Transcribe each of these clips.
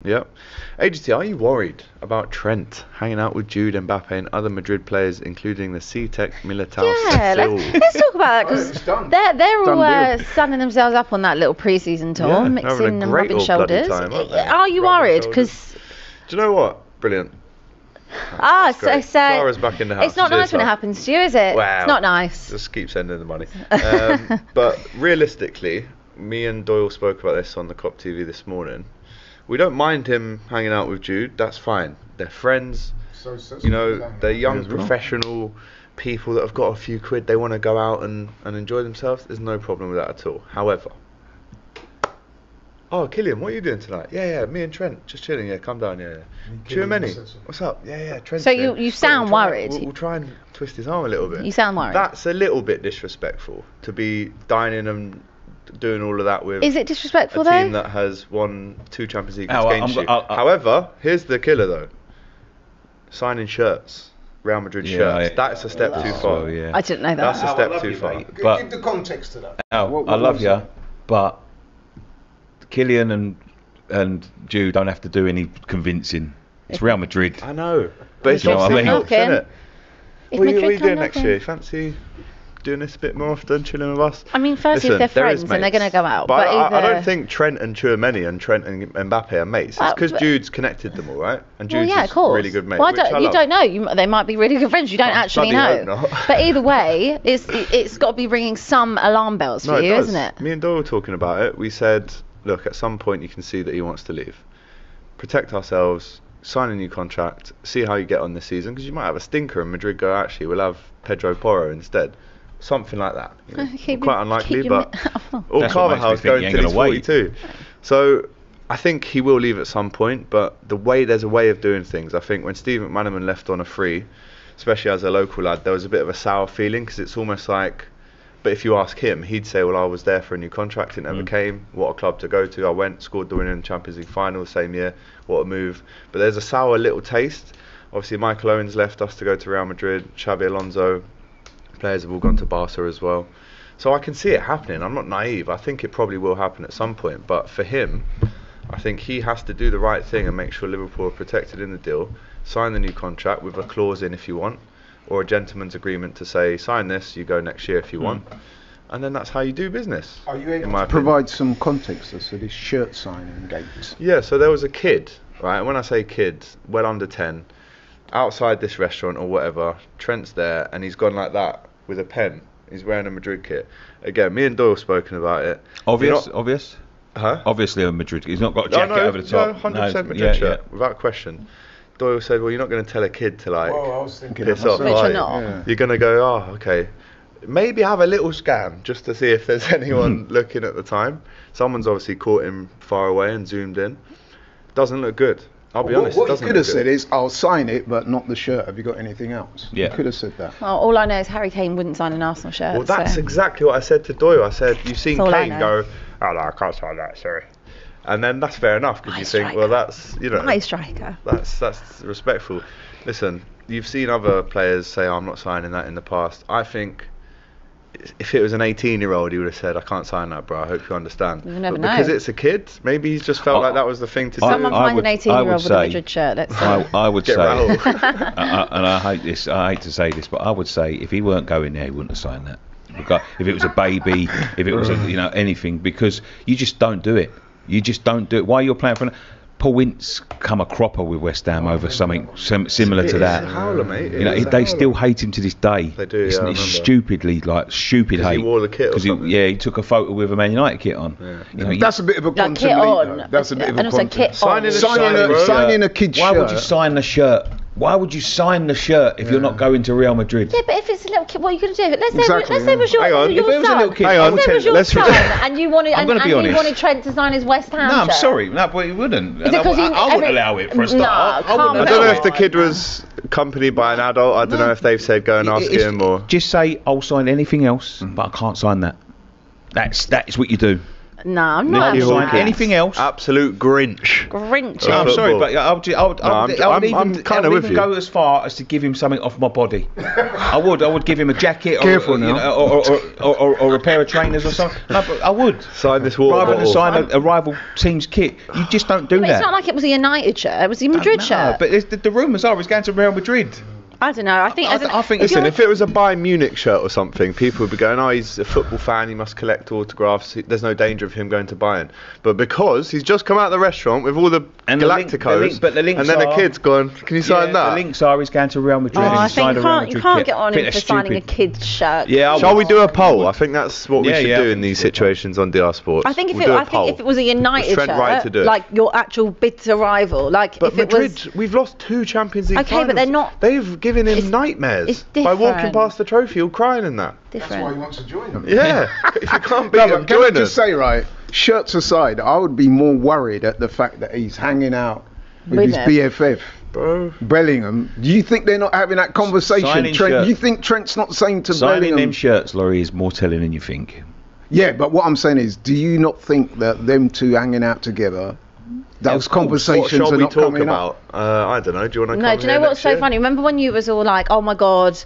Yep. AGT, are you worried about Trent hanging out with Jude, Mbappe and other Madrid players, including the C-Tech, Militao, Yeah, let's talk about that, because they're all sunning themselves up on that little pre-season tour, mixing and rubbing shoulders. Are you worried? Because do you know what? Brilliant. Clara's back in the house. It's not nice when it happens to you, is it? Wow. It's not nice. Just keep sending the money. But realistically, me and Doyle spoke about this on the Cop TV this morning. We don't mind him hanging out with Jude. That's fine. They're friends. You know, they're young professional people that have got a few quid. They want to go out and enjoy themselves. There's no problem with that at all. However, oh, Killian, what are you doing tonight? Yeah, me and Trent just chilling. Yeah, come down. Yeah. Chirmeni, what's up? Yeah, Trent. So you sound worried. We'll try and twist his arm a little bit. You sound worried. That's a little bit disrespectful to be dining and doing all of that with. Is it disrespectful a team that has won 2 Champions League games? However, here's the killer though. Signing shirts, Real Madrid shirts. That's a step too far. I didn't know that. That's a step too far. But give the context to that. I love you, but Killian and Jude don't have to do any convincing. It's Real Madrid. I know, but it's not helps, isn't it? What are you doing next year? Fancy doing this a bit more often, chilling with us? I mean, firstly, if they're friends and they're going to go out. But I don't think Trent and Chouameni and Trent and Mbappe are mates. It's because Jude's connected them all, right? And Jude's a really good mate. Well, you don't know. They might be really good friends. You don't actually know. But either way, it's got to be ringing some alarm bells for you, isn't it? Me and Doyle were talking about it. We said, look, at some point you can see that he wants to leave. Protect ourselves. Sign a new contract. See how you get on this season, because you might have a stinker and Madrid go, actually, we'll have Pedro Porro instead. Something like that. You know. Quite unlikely, but or Carvajal's going till he's 42. So I think he will leave at some point, but there's a way of doing things. I think when Steve McManaman left on a free, especially as a local lad, there was a bit of a sour feeling, because it's almost like, but if you ask him, he'd say, well, I was there for a new contract, it never came. What a club to go to. I went, scored the winning Champions League final the same year. What a move. But there's a sour little taste. Obviously, Michael Owen's left us to go to Real Madrid. Xabi Alonso. Players have all gone to Barca as well. So I can see it happening. I'm not naive. I think it probably will happen at some point. But for him, I think he has to do the right thing and make sure Liverpool are protected in the deal. Sign the new contract with a clause in if you want, or a gentleman's agreement to say, sign this, you go next year if you want. And then that's how you do business. Are you able to provide some context as to this shirt signing games? Yeah, so there was a kid, right? And when I say kid, well under 10, outside this restaurant or whatever, Trent's there and he's gone like that with a pen. He's wearing a Madrid kit. Again, me and Doyle spoken about it. Obvious? Huh? Obviously a Madrid. He's not got a jacket over the top. No, 100% Madrid shirt, without question. Doyle said, well, you're not going to tell a kid to like piss off. You're going to go, oh, okay. Maybe have a little scan just to see if there's anyone looking at the time. Someone's obviously caught him far away and zoomed in. Doesn't look good. I'll be honest. What you could have said is, I'll sign it, but not the shirt. Have you got anything else? Yeah. You could have said that. Well, all I know is Harry Kane wouldn't sign an Arsenal shirt. Well, that's exactly what I said to Doyle. I said, you've seen Kane go, oh no, I can't sign that, sorry. And then that's fair enough, because you think, well, that's, you know, nice striker. That's respectful. Listen, you've seen other players say, oh, I'm not signing that in the past. I think if it was an 18-year-old, he would have said, I can't sign that, bro. I hope you understand. You never know. Because it's a kid, maybe he's just felt like that was the thing to do. Someone find an 18-year-old with a Madrid shirt. Let's say. I would say, and I hate this. I hate to say this, but I would say if he weren't going there, he wouldn't have signed that. If it was a baby, if it was anything, because you just don't do it. You just don't do it. While you're playing for Paul Ince come a cropper with West Ham over something similar to that. It's a howler, mate. They still hate him to this day. They do. It's stupidly stupid hate. He wore the kit. He took a photo with a Man United kit on. Yeah. That's a bit of a content. That's a bit of a content. Signing a kid's shirt. Why would you sign the shirt? Why would you sign the shirt if you're not going to Real Madrid? Yeah, but if it's a little kid, what are you going to do? Let's say it was your son. If it was a little kid, and you wanted Trent to sign his West Ham shirt. No, I'm sorry. No, but he wouldn't. I wouldn't allow it for a start. I don't know if the kid was accompanied by an adult. I don't know if they've said go and ask him or. Just say I'll sign anything else, but I can't sign that. That's what you do. No, I'm not. Anything else? Absolute Grinch. No, I'm sorry, but I would even go as far as to give him something off my body. I would give him a jacket, or a pair of trainers or something. No, but I would sign this water rather bottle. than sign a rival team's kit. You just don't do that. It's not like it was a United shirt. It was a Madrid shirt. But the rumours are he's going to Real Madrid. I don't know. I think. Listen, if it was a Bayern Munich shirt or something, people would be going, "Oh, he's a football fan. He must collect autographs. There's no danger of him going to Bayern." But because he's just come out of the restaurant with all the Galacticos, and then a kid's gone, "Can you sign that?" The links are he's going to Real Madrid. I think you can't get on him for signing a kid's shirt. Yeah. Shall we do a poll? I think that's what we should do in these situations on DR Sports. I think if it was a United shirt, like your actual bitter rival, like but if it Madrid, was. We've lost 2 Champions League finals. But they're not. They've given him nightmares by walking past the trophy all crying and that. That's why he wants to join them. Yeah. If you can't beat him, join us. Can I just say, right, shirts aside, I would be more worried at the fact that he's hanging out with his BFF. Bro. Bellingham. Do you think they're not having that conversation? Trent, do you think Trent's not saying to Bellingham? Signing them shirts, Laurie, is more telling than you think. Yeah, but what I'm saying is, do you not think that them two hanging out together, those conversations are not coming up? I don't know. Do you want to? No. Do you know what's so funny? Remember when you was all like, "Oh my God,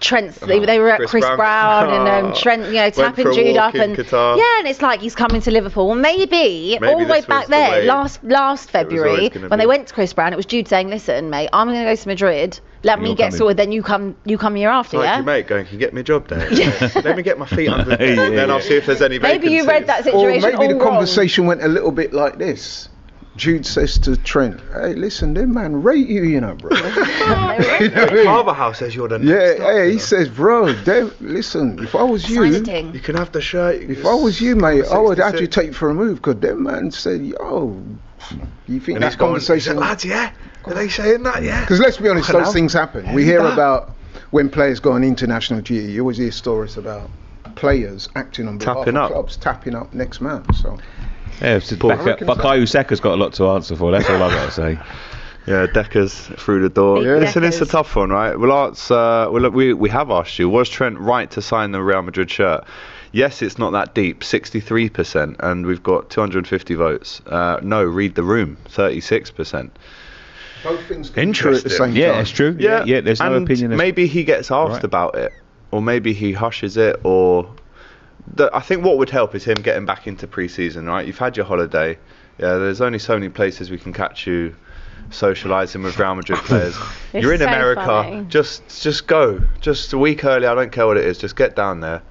Trent's." They were at Chris Brown and Trent, tapping Jude up and and it's like he's coming to Liverpool. Well, maybe all the way back there, last February when they went to Chris Brown, it was Jude saying, "Listen, mate, I'm going to go to Madrid. Let me get sorted. Then you come year after, yeah." Your mate going, "Can you get me a job there? Let me get my feet under the desk, and then I'll see if there's any vacancies." Maybe you read that situation. Or maybe the conversation went a little bit like this. Jude says to Trent, "Hey, listen, them man rate you, bro." Harbour House says you're the next up, he says, "Bro, listen, if I was you, you can have the shirt. If I was you, mate, I would agitate for a move, because them man said, yo, you think that conversation..." Lads, yeah? Are they saying that, yeah? Because let's be honest, those things happen. We hear about when players go on international duty, you always hear stories about players acting on behalf of clubs, tapping up next man, so... Yeah, Bukayo Saka's got a lot to answer for. That's all I've got to say. Yeah, Decker's through the door. Listen, it's a tough one, right? Well, we have asked you, was Trent right to sign the Real Madrid shirt? Yes, it's not that deep, 63%, and we've got 250 votes. No, read the room, 36%. Both things can be true at the same time. Yeah, it's true. Yeah, there's no opinion. Maybe he gets asked about it, or maybe he hushes it, or... I think what would help is him getting back into pre-season, right? You've had your holiday. Yeah, there's only so many places we can catch you socialising with Real Madrid players. You're in America. Funny. Just go. Just a week early. I don't care what it is. Just get down there,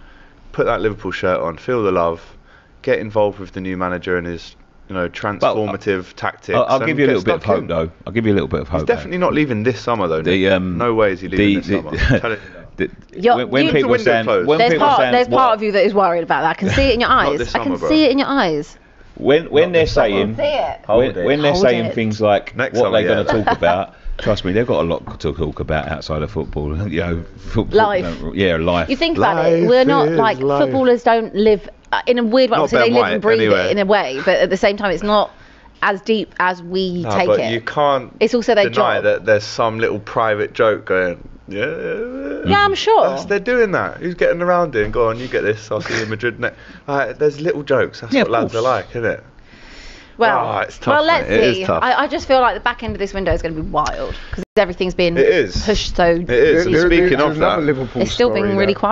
put that Liverpool shirt on, feel the love, get involved with the new manager and his, transformative tactics. I'll give you a little bit of hope, though. I'll give you a little bit of hope. He's definitely not leaving this summer, though. No way is he leaving this summer. When people are saying, there's part of you that is worried about that. I can see it in your eyes. I can see it in your eyes. When they're saying things like what they're going to talk about, trust me, they've got a lot to talk about outside of football. Football, life. Life. You think about it. We're not like footballers don't live in a weird way. Obviously, they live and breathe it in a way, but at the same time, it's not as deep as we take it. You can't. It's also their deny job. that there's some little private joke going. Yeah, I'm sure. They're doing that. Who's getting around it and go on, you get this, I'll see you in Madrid next. There's little jokes. That's what lads are like, isn't it? Well, it's tough, let's mate. see. I just feel like the back end of this window is going to be wild because everything's being pushed so. It is. Speaking of that, Liverpool it's still being really quiet.